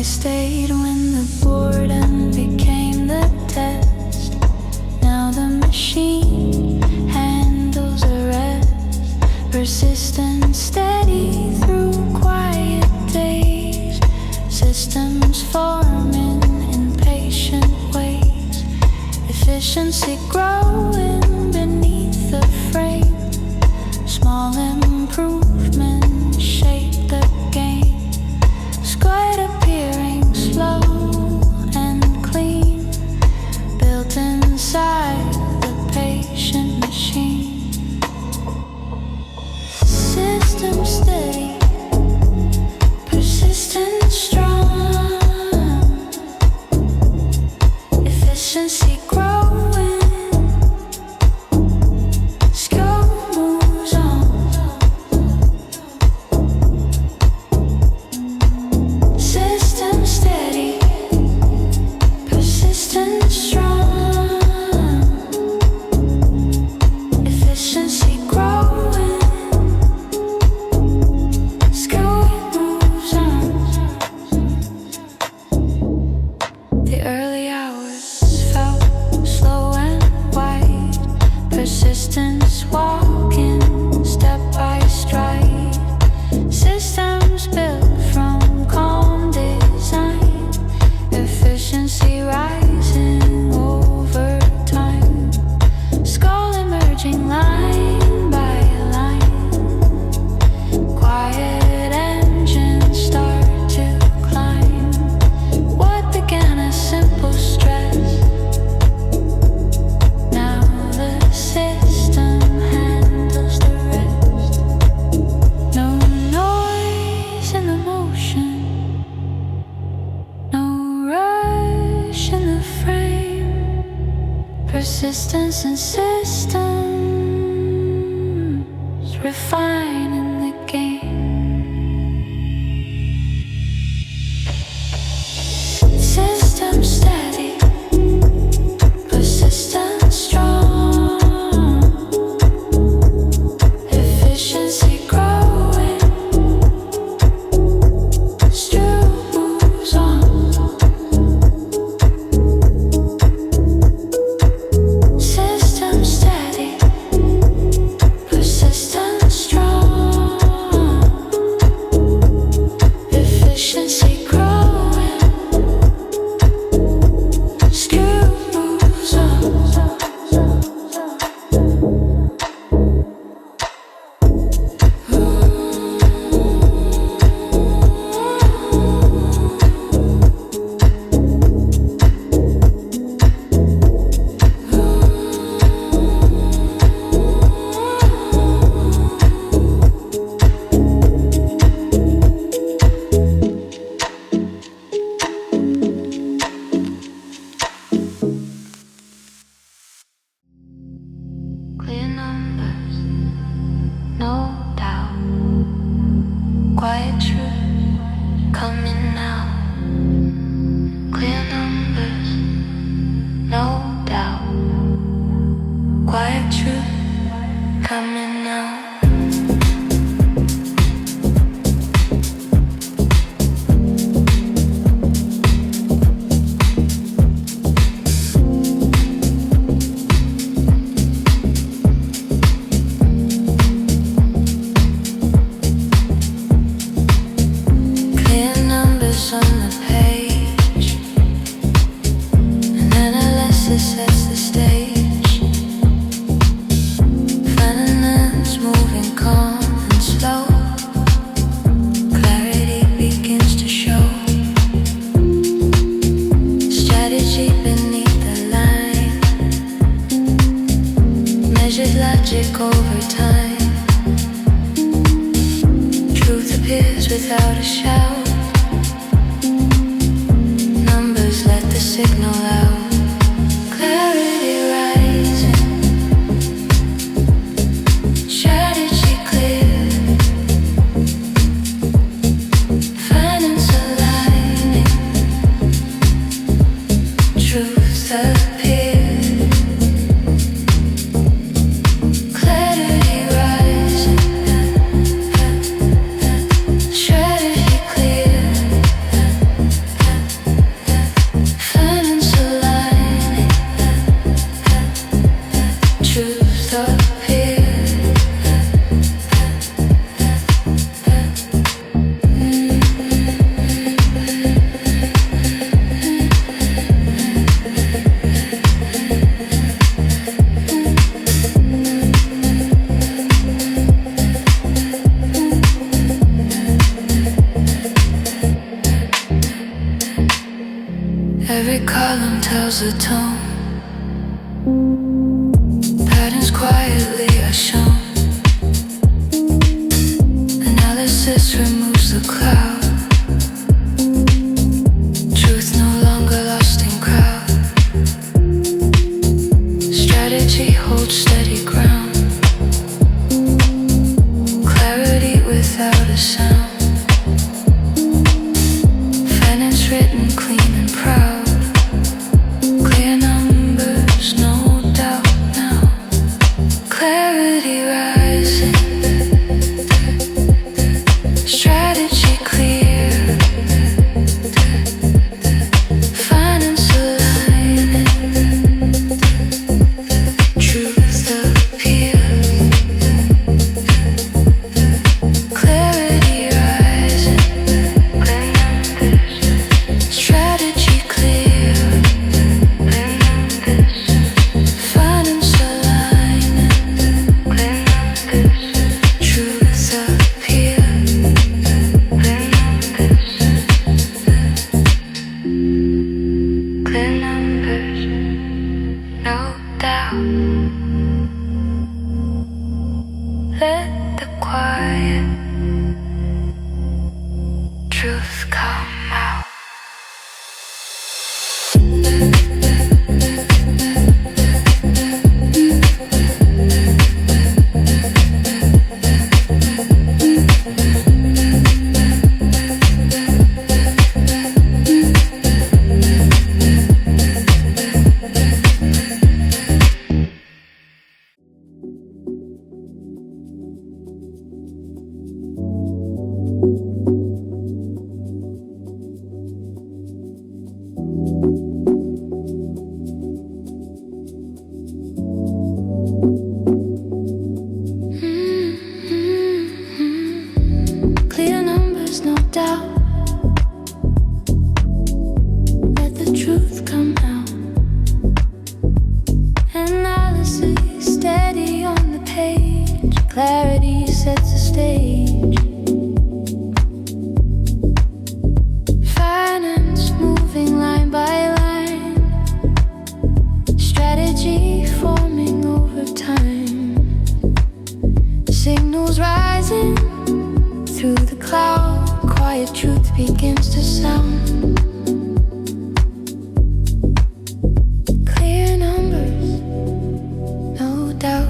I stayed when the boredom became the test. Now the machine handles the rest. Persistent, steady through quiet days. Systems forming in patient ways. Efficiency growing beneath the frame. Small improvements shape the game. Squid appearing slow and clean, built inside the patient machine. System steady, persistent, strong. Efficiency growing. Skill moves on. System steady, persistent, strong. Efficiency growing. Skill moves on. The early hours felt slow and wide. Persistence walking step by stride. Systems built from calm design. Efficiency rising over time. Skull emerging line by line. Quiet engines start to climb. What began as simple stress, now the system handles the rest. No noise in the motion, no rush in the frame. Persistence and systems refining the game. System steady, persistent, strong. Efficiency growing. Still moves on. System steady, persistent, strong. Efficiency growing. Skill moves on. Clear numbers, no doubt. Quiet truth coming out. Clear numbers, no doubt. Quiet truth coming out. Clear numbers on the page. An analysis sets the stage. Final lines moving calm and slow. Clarity begins to show. Strategy beneath the line. Measured logic over time. Truth appears without a shout. Numbers let the signal out. Clarity rising. Strategy clear. Finance aligning. Truth appear. Clarity rising. Strategy clear. column tells a tone. Patterns quietly are shown. Analysis removes the cloud. Truth no longer lost in crowd. Strategy holds steady ground. Clarity without a sound. Finance written clean and proud. Clear numbers, no doubt now. Clarity rising. Strategy clear. Finance aligning. Truth appears. Clarity rising. Strategy clear. Finance aligning. Truth appears. Clear numbers, no doubt. Let the quiet truth come out. Clear numbers, no doubt. Let the truth come out. Analysis steady on the page. Clarity sets the stage. Finance moving line by line. Strategy forming over time. Signals rising through the cloud. Quiet truth begins to sound. Clear numbers, no doubt.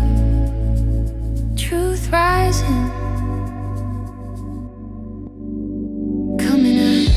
Truth rising. Coming out.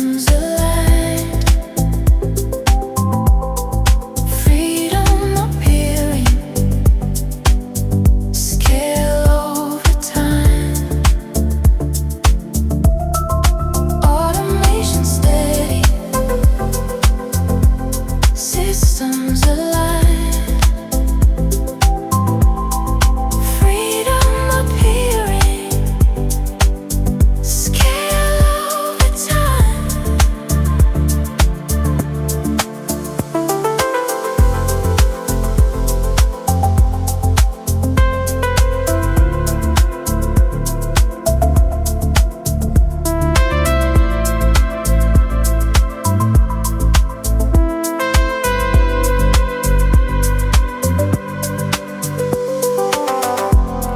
Systems aligned, freedom appearing, scale over time, automation steady, systems aligned, freedom appearing, scale over time.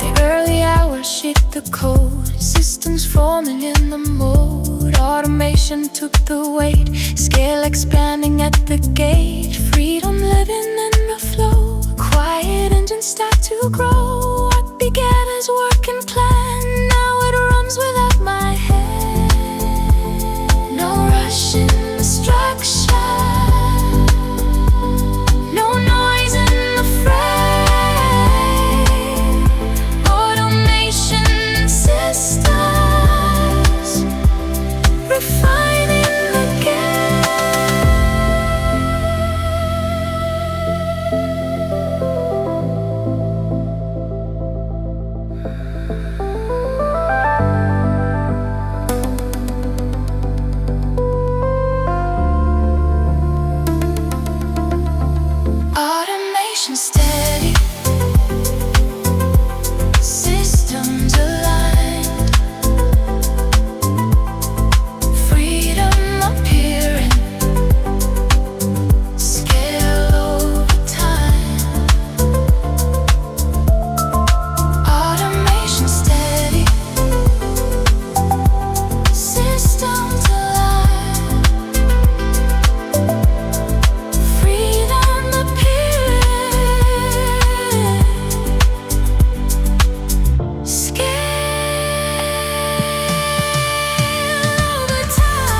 The early hours shaped the code, systems forming in the mold. Automation took the weight, scale expanding at the gate. Freedom living in the flow, quiet engines start to grow. What began as work and plan, now it runs without my hand. No rush in destruction, no noise in the frame. Automation systems refining the game. Automation steady, systems aligned, freedom appearing, scale over time. Automation steady, systems aligned, freedom appearing, scale over time.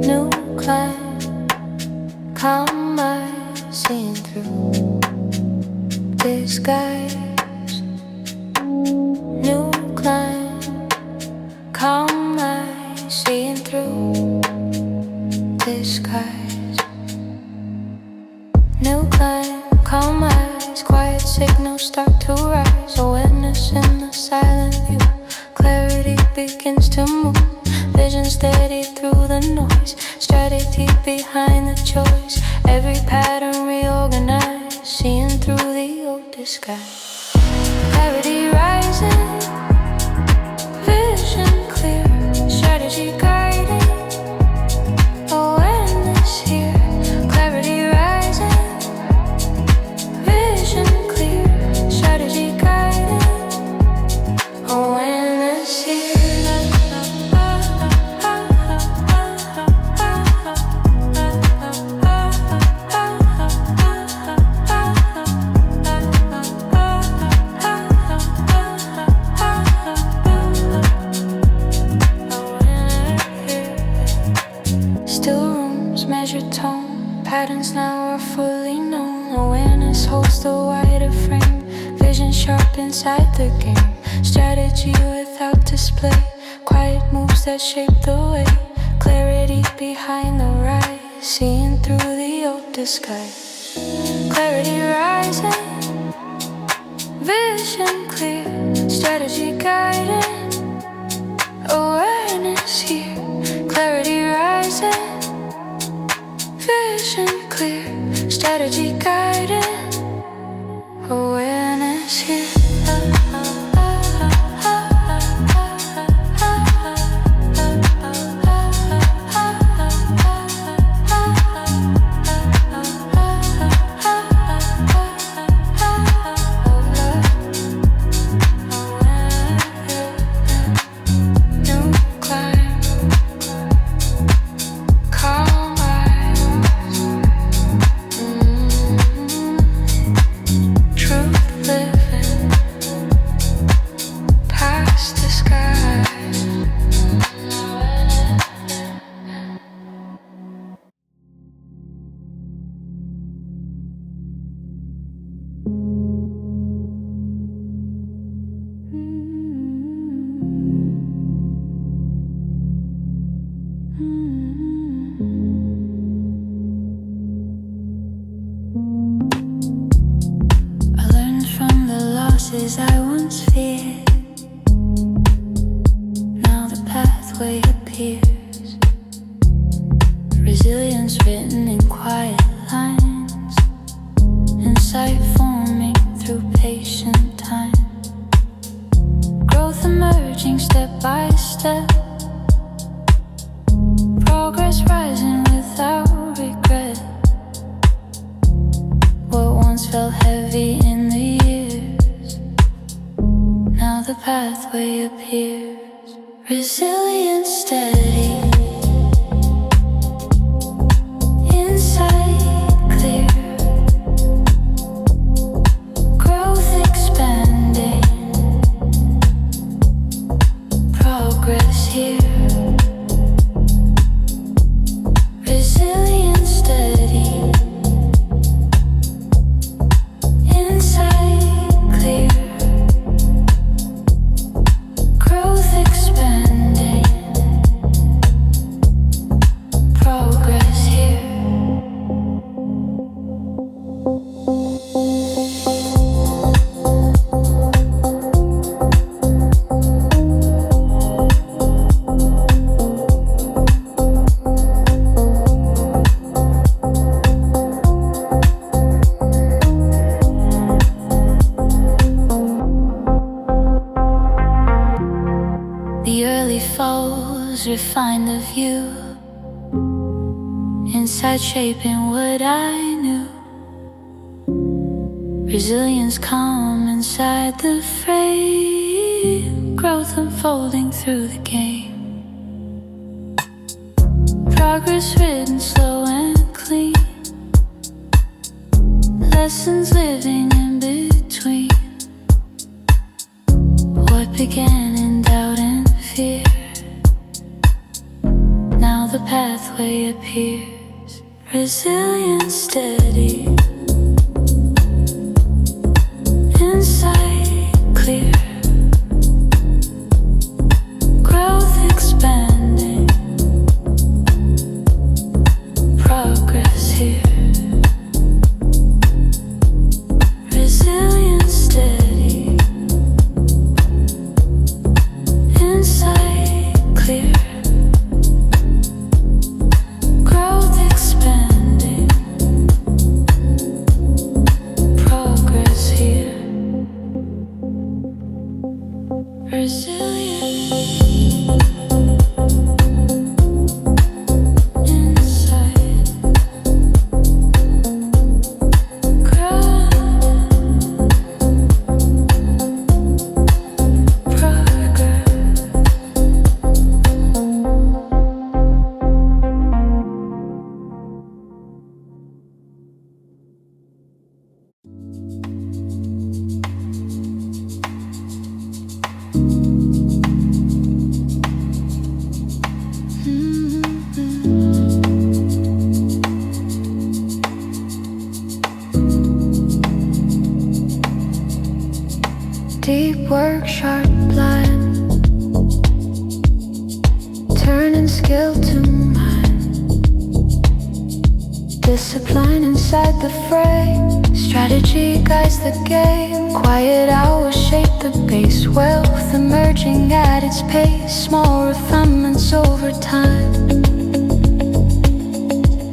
New climb, calm eyes seeing through disguise. New climb, calm eyes seeing through disguise. New climb, calm eyes, quiet signals start to rise. Awareness in the silent view, clarity begins to move. Vision steady through the noise, strategy behind the choice. Every pattern reorganized, seeing through the old disguise. Clarity rising, vision clear, strategy guiding, awareness here. Clarity rising, vision clear, strategy guiding, awareness here. Measured tone, patterns now are fully known. Awareness holds the wider frame, vision sharp inside the game. Strategy without display, quiet moves that shape the way. Clarity clarity behind the rise, seeing through the old disguise. Clarity rising, vision clear, strategy guiding, awareness here. Clarity rising, vision clear, strategy guiding, awareness here. I once feared, now the pathway appears. Resilience written in quiet lines, insight forming through patient time. Growth emerging step by step, progress rising without regret. What once felt heavy in the the pathway appears, resilient, steady, insight clear, growth expanding, progress here. Resilient, steady, insight clear, refine the view, insight shaping what I knew. Resilience calm inside the frame, growth unfolding through the game. Progress written slow and clean, lessons living in between. What began in doubt and fear, now the pathway appears. Resilient, steady, insight clear, growth expanding, progress here. Resilient, steady, insight clear, growth expanding, progress here. Resilient, insight, growth, progress. Deep work, sharp plan, turning skill to mind. Discipline inside the frame. Strategy guides the game. Quiet hours shape the base. Wealth emerging at its pace. Small refinements over time.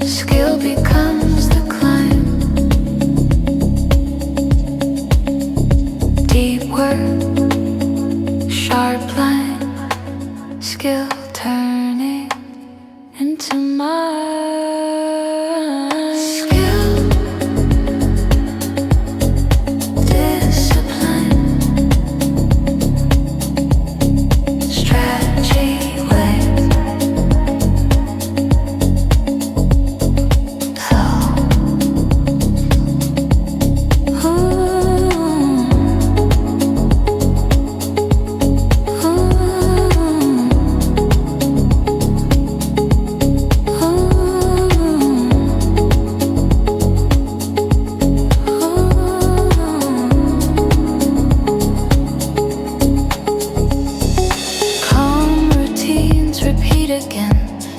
Skill becomes the climb. Deep work, sharp line. Skill turning into mine.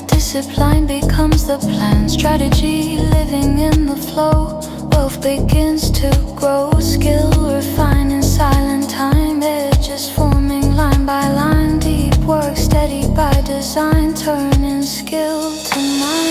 Discipline becomes the plan. Strategy living in the flow. Wealth begins to grow. Skill refine in silent time. Edges forming line by line. Deep work steady by design. Turning skill to mind.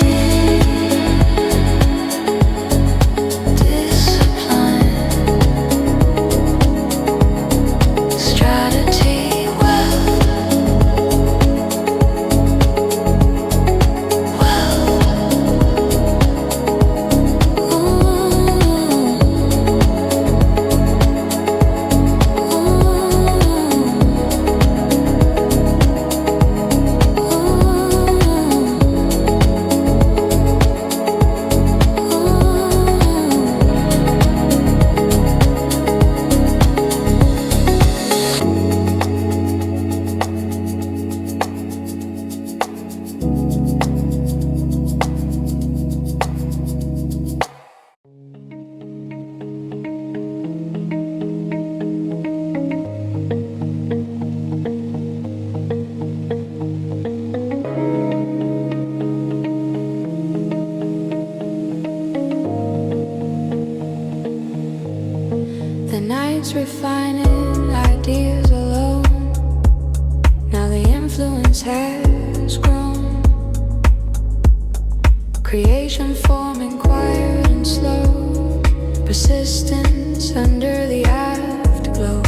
Refining ideas alone. Now the influence has grown. Creation forming quiet and slow. Persistence under the afterglow.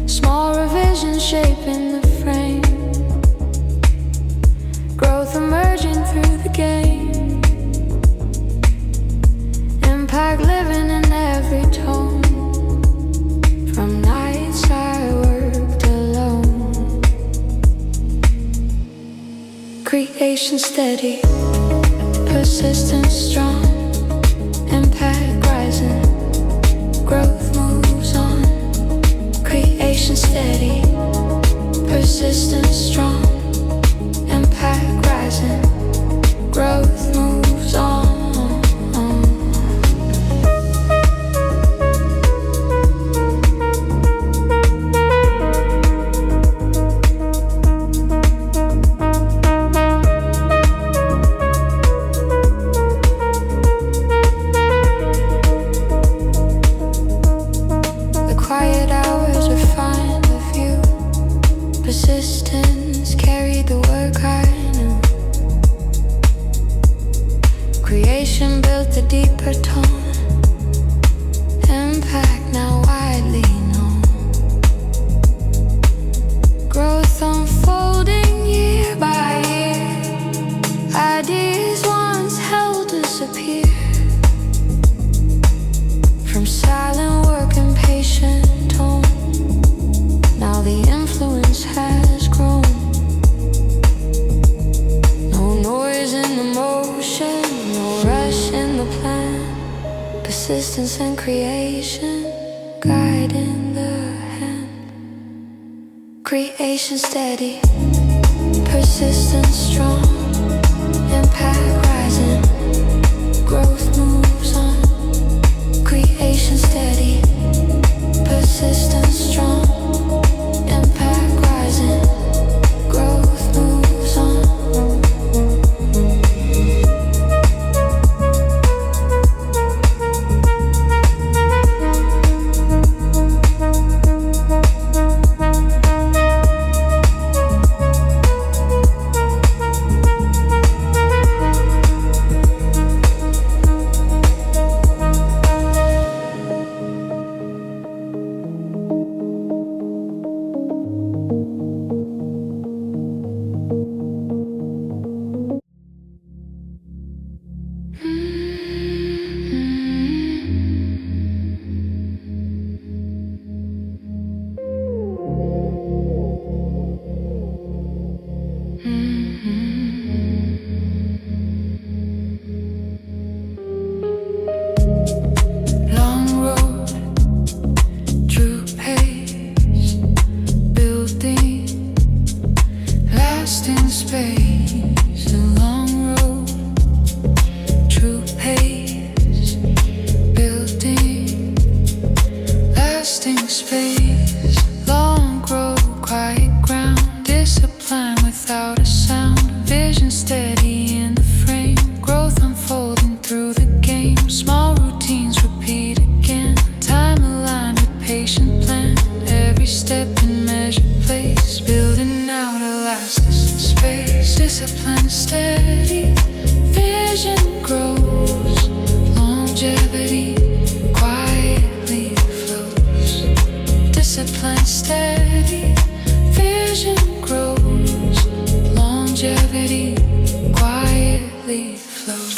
Small revisions shaping the frame. Growth emerging through the game. Impact living in every tone. From nights I worked alone. Creation steady, persistence strong. Impact rising, growth moves on. Creation steady, persistence strong. Impact rising, growth moves on. Persistence carried the work I knew. Creation built a deeper tone. Impact now widely known. Growth unfolding year by year. Ideas once held disappear. From silent work and patient tone. Now the influence has grown. No noise in the motion, no rush in the plan. Persistence and creation, guiding the hand. Creation steady, persistence strong. Impact rising, growth moves on. Creation steady, persistence strong. Impact rising, growth moves on. Discipline steady, vision grows, longevity quietly flows. Discipline steady, vision grows, longevity quietly flows.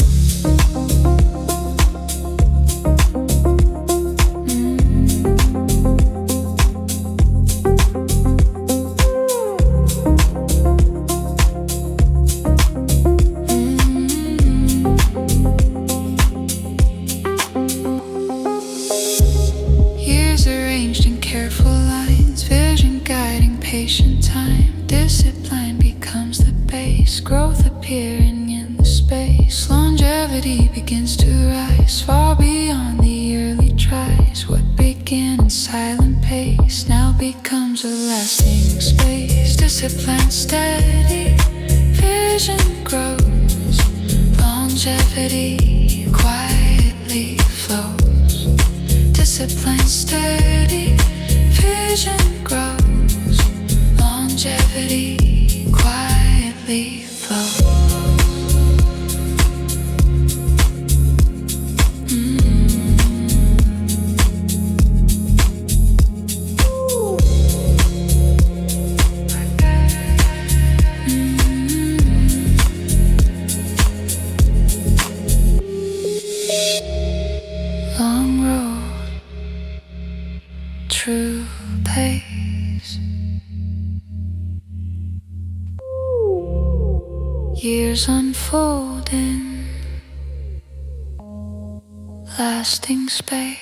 Patient time, discipline becomes the base, growth appearing in the space. Longevity begins to rise far beyond the early tries. What began in silent pace now becomes a lasting space. Discipline steady, vision grows, longevity quietly flows. Discipline steady, vision grows, longevity quietly flows. Long road, true pace. Years unfolding, lasting space.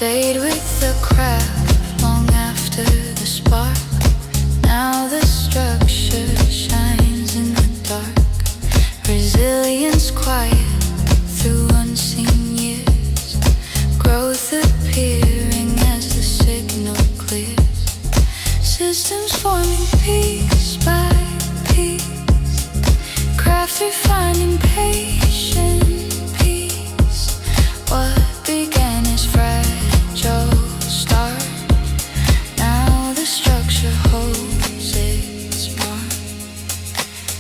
Stayed with the craft long after the spark. Now the structure shines in the dark. Resilience quiet through unseen years. Growth appearing as the signal clears. Systems forming piece by piece. Craft refining patient peace. What began as fragile start, now the structure holds its mark.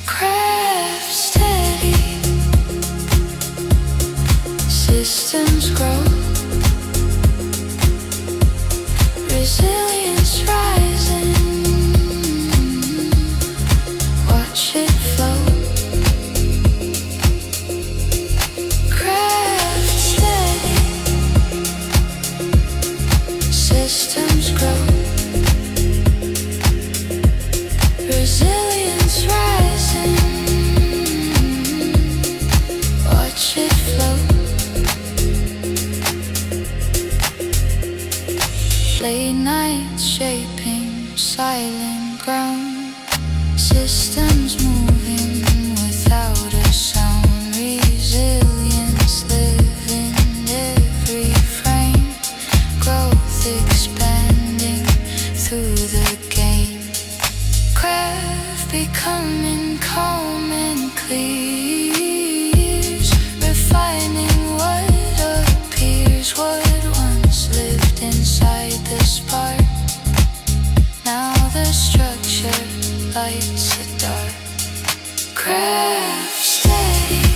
Craft steady, systems grow, resilience rising. Watch it flow. Systems grow, resilience rising. Watch it flow. Late nights shaping silent ground. Systems moving without a sound. Resilience living every frame. Growth expanding through the game. Craft becoming calm and clears. Refining what appears. What once lived inside the spark. Now the structure lights the dark. Craft steady,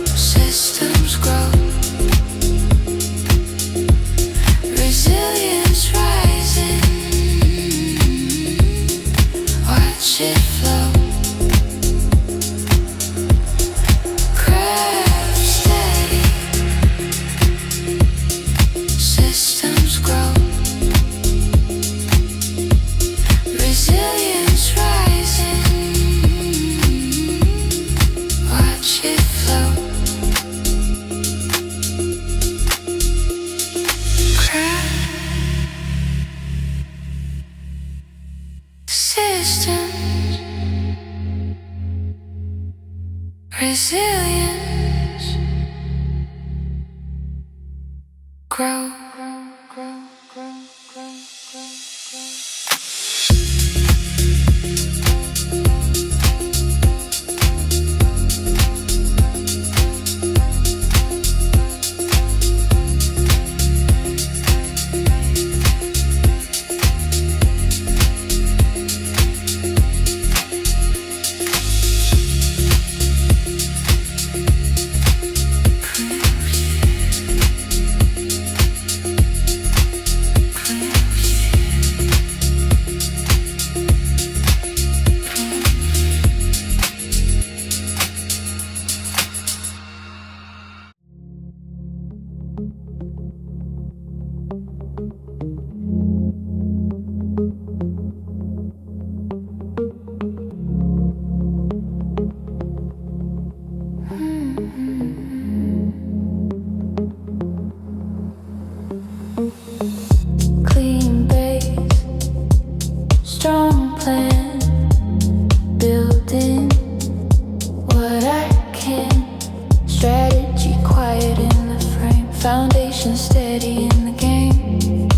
systems grow, resilience rising. watch it flow. Craft steady, systems grow. Resilience rising, watch it flow. Systems, resilience, grow. Clean base, strong plan, building what I can. Strategy quiet in the frame, foundation steady in the game.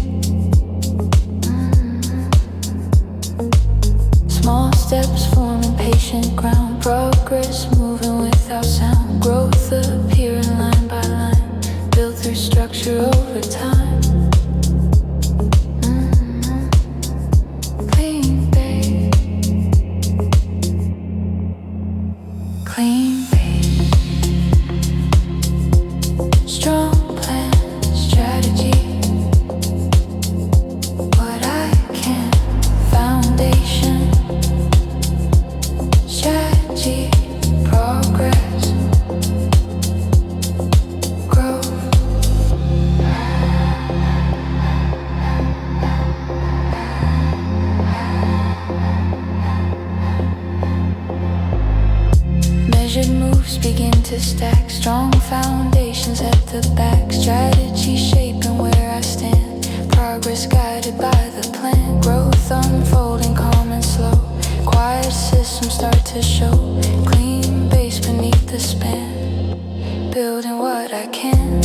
Small steps forming patient ground, progress moving without sound. Growth appearing line by line, built through structure over time. Clean base, strong plan, strategy, what I can. Foundation, strategy, progress, growth. Measured moves begin to stack, strong foundations at the back. Strategy shaping where I stand, progress guided by the plan. Growth unfolding calm and slow, quiet systems start to show. Clean base beneath the span, building what I can.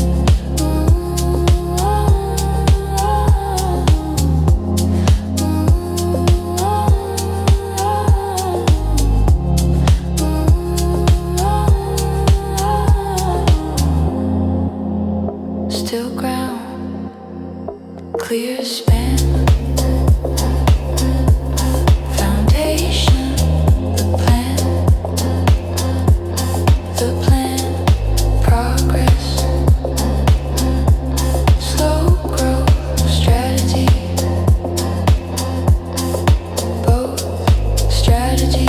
Still ground, clear span, foundation, the plan, progress, slow growth, strategy, both strategy.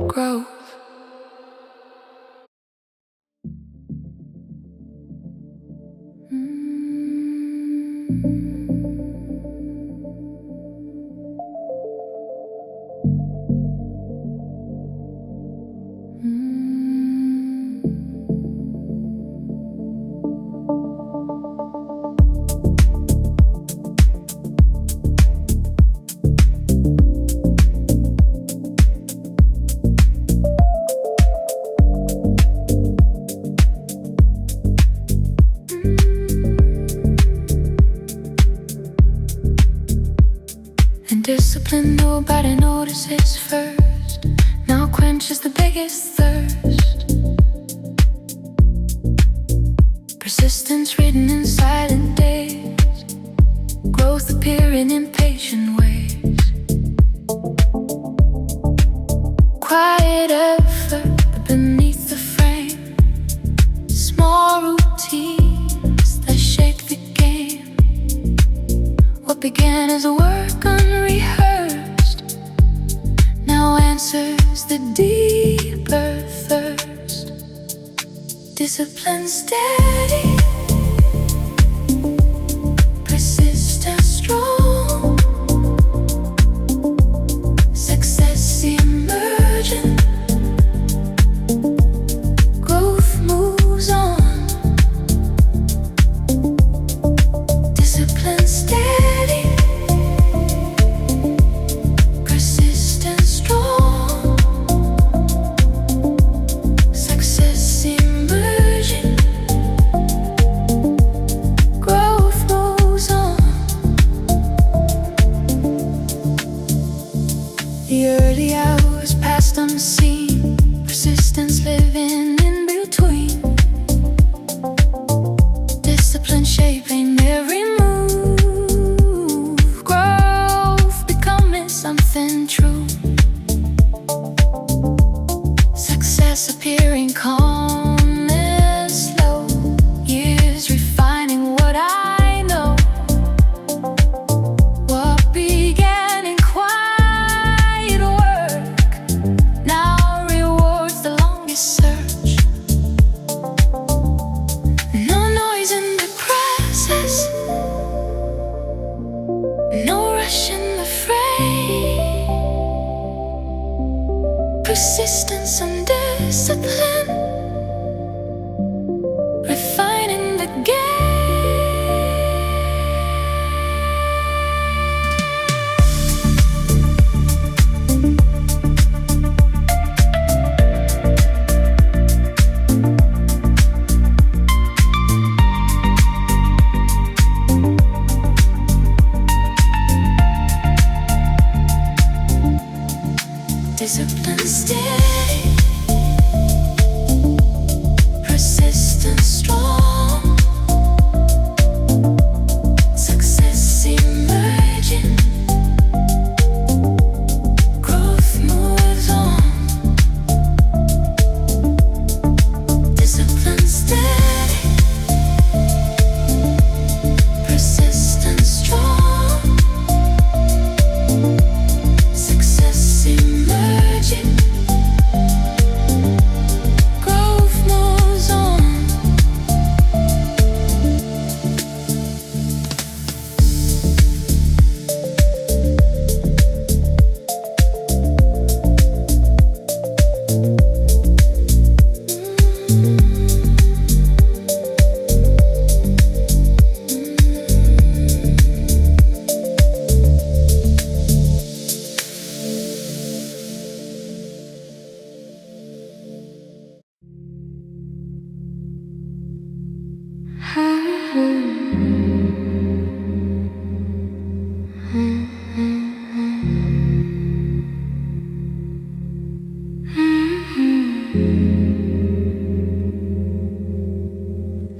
Growth. Discipline nobody notices first, now quenches the biggest thirst. Persistence written in silent days, growth appearing in patient ways. Discipline steady, persistent strong, success emerging, growth moves on. Discipline steady, persistent strong, success emerging, growth moves on. The early hours passed unseen, persistence living in between, discipline shaping every move, growth becoming something true, success appearing calm and slow, years refining what I know. What began in quiet work now rewards the longest search. No noise in the process, no rush in the fray, persistence and discipline refining the game. Discipline steady, persistent strong, success emerging, growth moves on. Discipline steady, persistent strong, success emerging, growth moves on.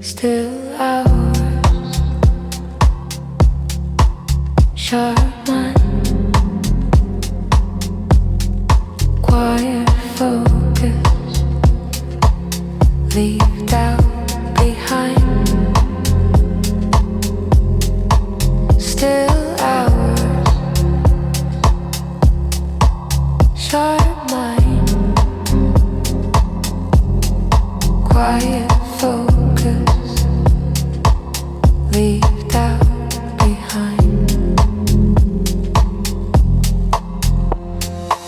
Still hours, sharp mind, quiet focus, leave doubt behind. Still hours, sharp mind, quiet focus, leave doubt behind.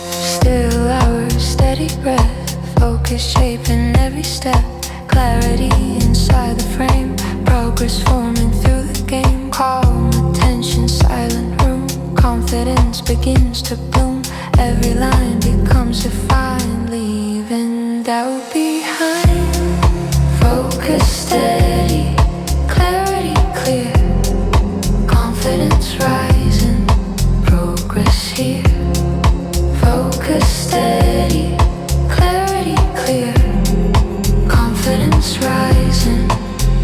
Still hours, steady breath, focus shaping every step, clarity inside the frame, progress forming through the game. Calm attention, silent room, confidence begins to bloom. Every line becomes defined, leaving doubt behind. Focus steady, clarity clear, confidence rising, progress here. Focus steady, clarity clear, confidence rising,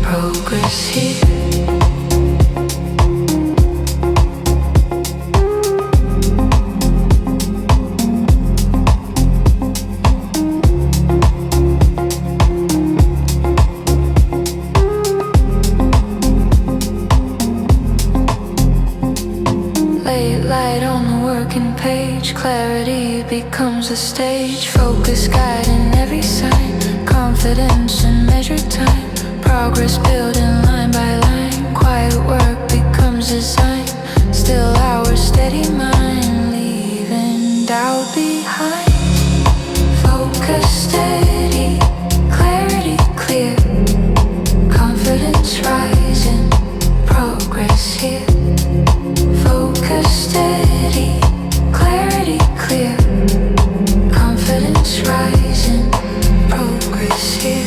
progress here. Light on the working page, clarity becomes a stage, focus guiding every sign, confidence confidence and measured time. Progress building line by line. Quiet work becomes design. Still our steady mind, leaving doubt behind. Focus steady, clarity clear. Confidence rising, progress here. Focus steady, clarity clear. Confidence rising, progress here.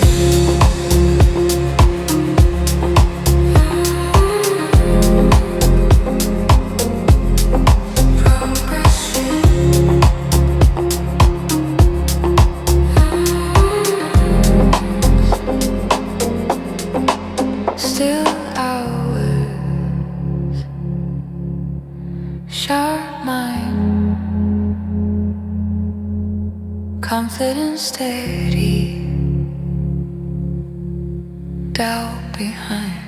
Still hours, sharp mind, confidence steady, doubt behind.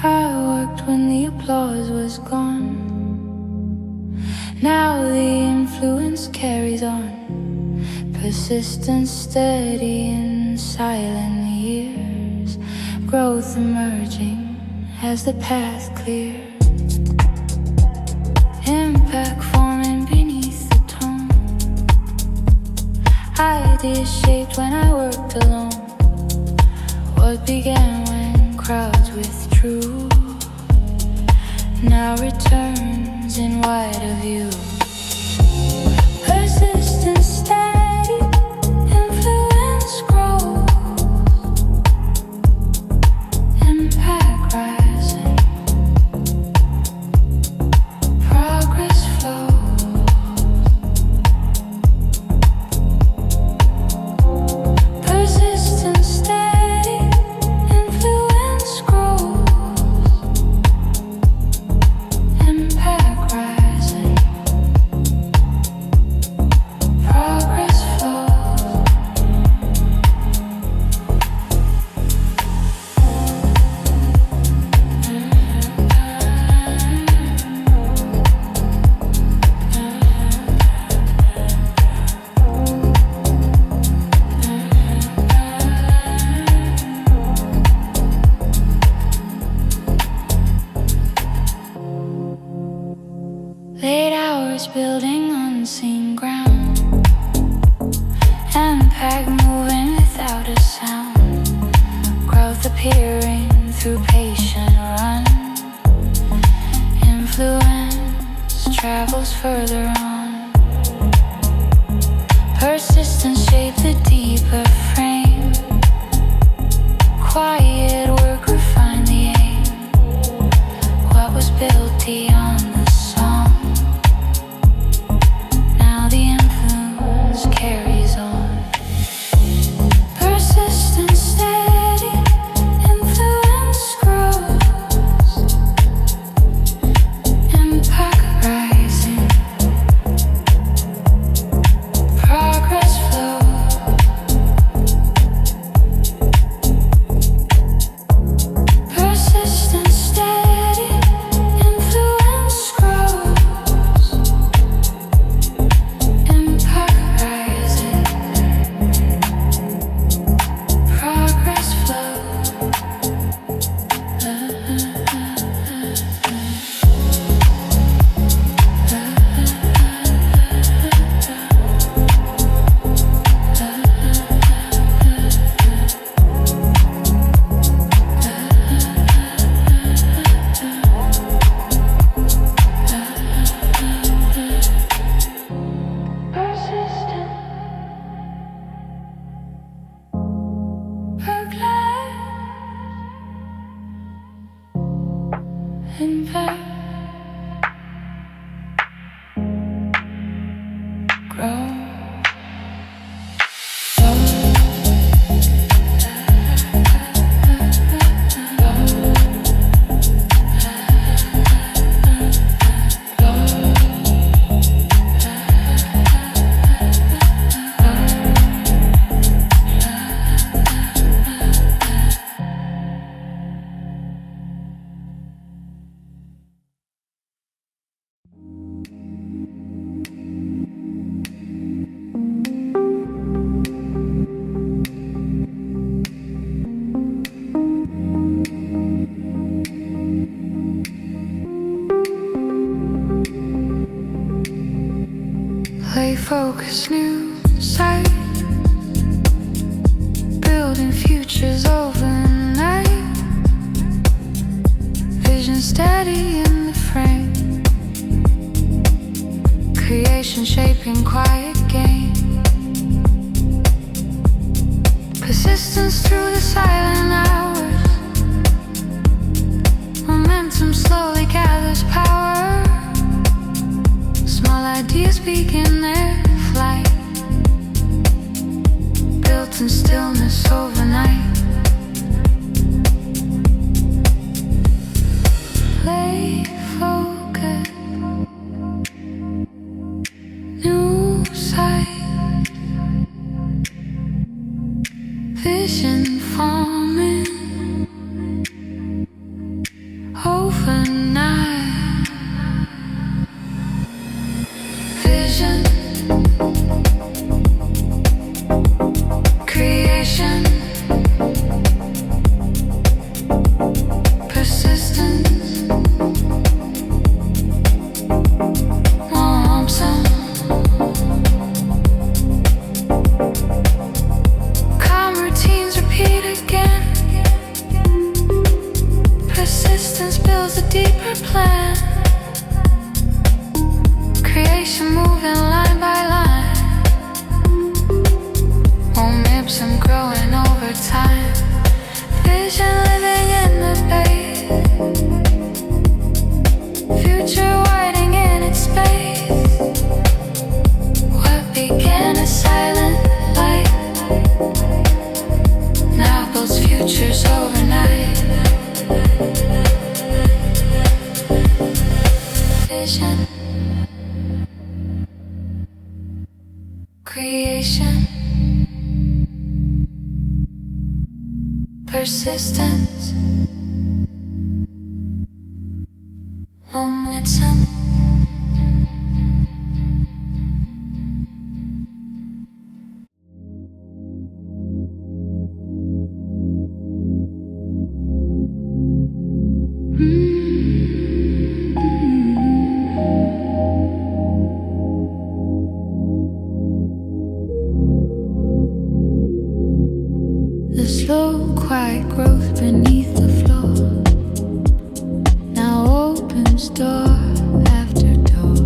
I worked when the applause was gone. Now the influence carries on. Persistent, steady in silent years. Growth emerging as the path clears. Impact forming beneath the tone. Ideas shaped when I worked alone. What began when crowds withdrew now returns in wider view. Persistent, steady, influence grows. Impact rising, progress flows. Persistent, steady, influence grows. Impact rising, progress flows. Late hours building unseen ground. Impact moving without a sound. Growth appearing through patient run. Influence travels further on. Persistence shape the deeper frame. Quiet work refine the aim. What was built beyond the song. Now the influence carries on. Persistent, steady, influence grows. Impact rising, progress flows. focus, new sight, building futures overnight, vision steady in the frame, creation shaping quiet game, persistence through the silent hours, momentum slowly gathers power, small ideas begin their flight, built in stillness overnight. Play, focus, new sight, vision forming overnight. Vision, creation, persistence, momentum, calm routines repeat again, persistence builds a deeper plan, creation moving line by line, momentum growing over time, vision living in the base, future widening in its space. What began as silent light now builds futures overnight. Vision, creation, persistence, momentum. The slow, quiet growth beneath the floor now opens door after door.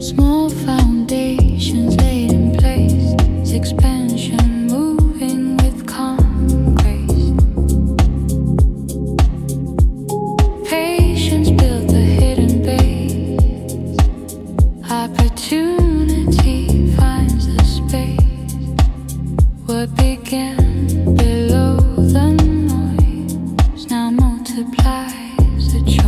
Small foundations laid in place, its expansion moving with calm grace. Patience built the hidden base, opportunity finds the space. What began below the noise now multiplies the choice.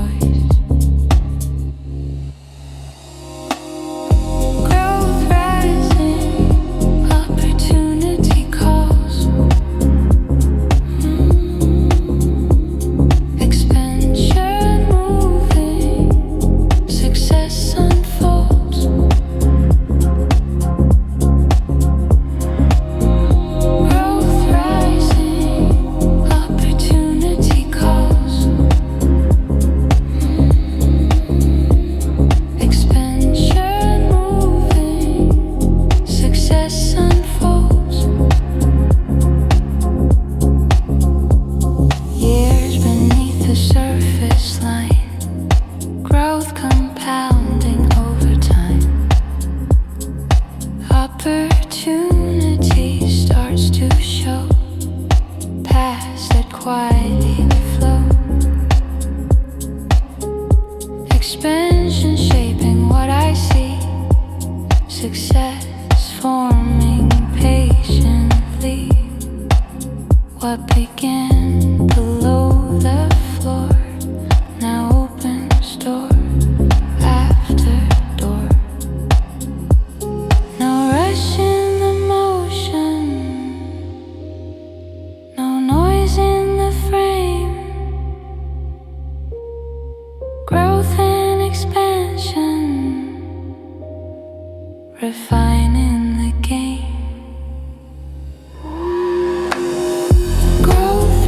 Growth rising, opportunity calls. Expansion moving, success unfolds. Growth rising, opportunity calls. Expansion moving, success unfolds. Years beneath the surface line, growth compounding over time. Opportunity starts to show, paths that quietly flow. Expansion shaping what I see, success forming patiently. What began below the floor now opens door after door. No rush in the motion, no noise in the frame. Growth and expansion, refining the game. Growth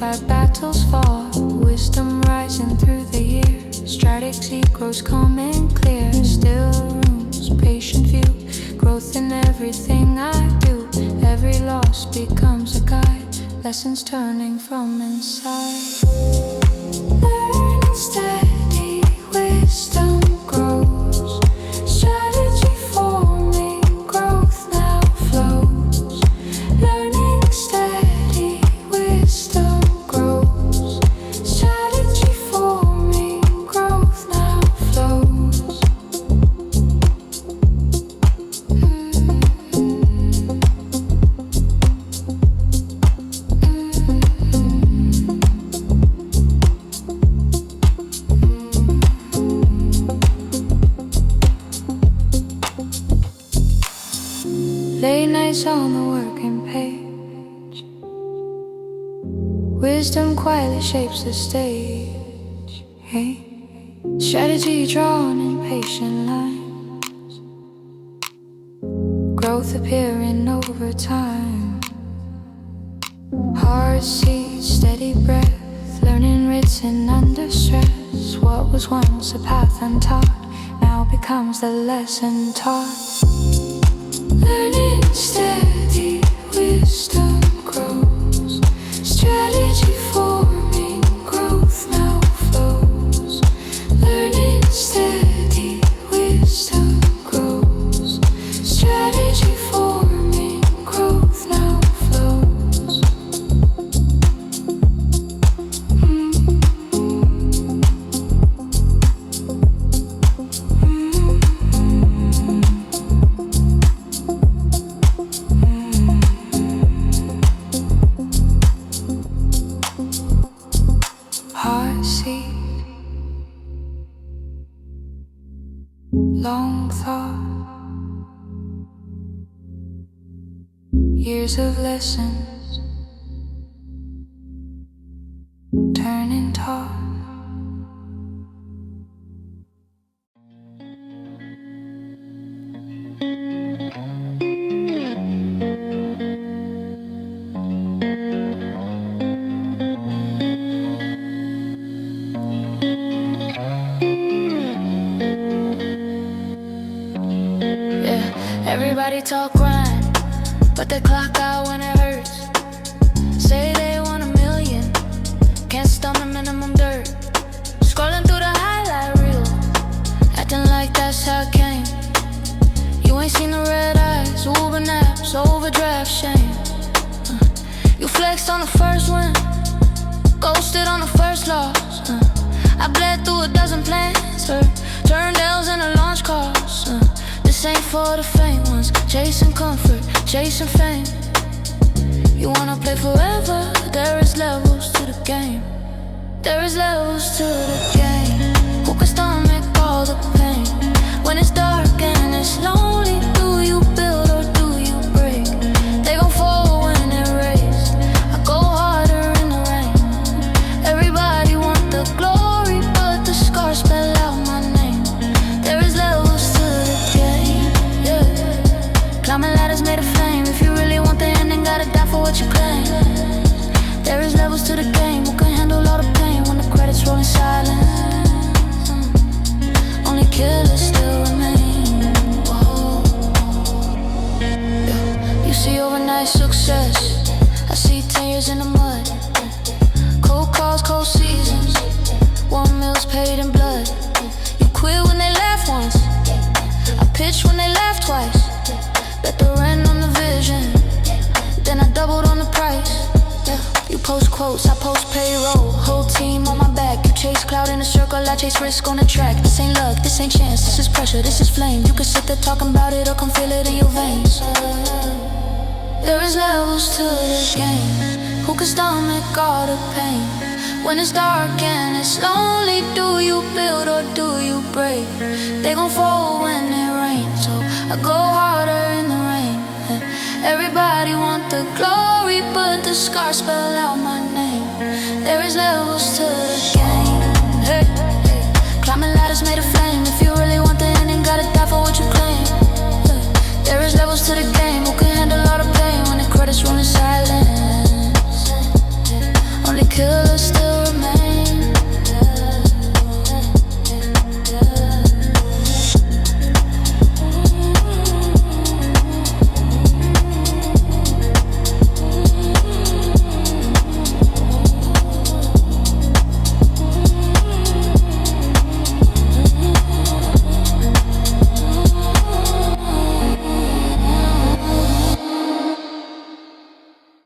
by battles fought, wisdom rising through the years. Strategy grows calm and clear, still rooms, patient view, growth in everything I do. Every loss becomes a guide, lessons turning from inside. Learning steady, wisdom grows, strategy forming, growth now flows. Learning steady, wisdom grows, strategy forming, growth now flows. Late nights on the working page, wisdom quietly shapes the stage. Hey, strategy drawn in patient lines, growth appearing over time. Heart seat, steady breath, learning written under stress. What was once a path untaught now becomes the lesson taught. Learning steady, wisdom grows, strategy forming, growth now flows. Learning steady, wisdom grows, strategy forming, growth now flows. Heart seat, long thought, years of lessons, turning taught. Everybody talk grind, but they clock out when it hurts. Say they want 1,000,000, can't stomach minimum dirt. Scrolling through the highlight reel, acting like that's how it came. You ain't seen the red eyes, Uber naps, overdraft shame. You flexed on the first win, ghosted on the first loss. I bled through a dozen plans, turned L's into launch cars. This ain't for the faint ones, chasing comfort, chasing fame. You wanna play forever, there is levels to the game. There is levels to the game. Who can stomach all the pain? When it's dark and it's lonely, do you build or do you break? They gon' fall when it rains, I go harder in the rain. Everybody want the glory, but the scars spell out my name. There is levels to the game, yeah. Climbing ladders made of flame. If you really want the ending, gotta die for what you claim. There is levels to the game. Who can handle all the pain when the credits roll in silence? Only killers still remain. Whoa. Yeah. You see overnight success, I see 10 years in the mud. Cold calls, cold seasons, warm meals paid in blood. You quit when they laughed once, I pitched when they laughed twice. Bet the rent on the vision, then I doubled on the price. Yeah. You post quotes, I post payroll. Whole team on my back. You chase cloud in a circle, I chase risk on the track. This ain't luck, this ain't chance, this is pressure, this is flame. You can sit there talking about it or come feel it in your veins. There is levels to the game. Who can stomach all the pain? When it's dark and it's lonely, do you build or do you break? They gon' fall when it rains, so I go harder in the rain. Everybody want the glory, but the scars spell out my name. There is levels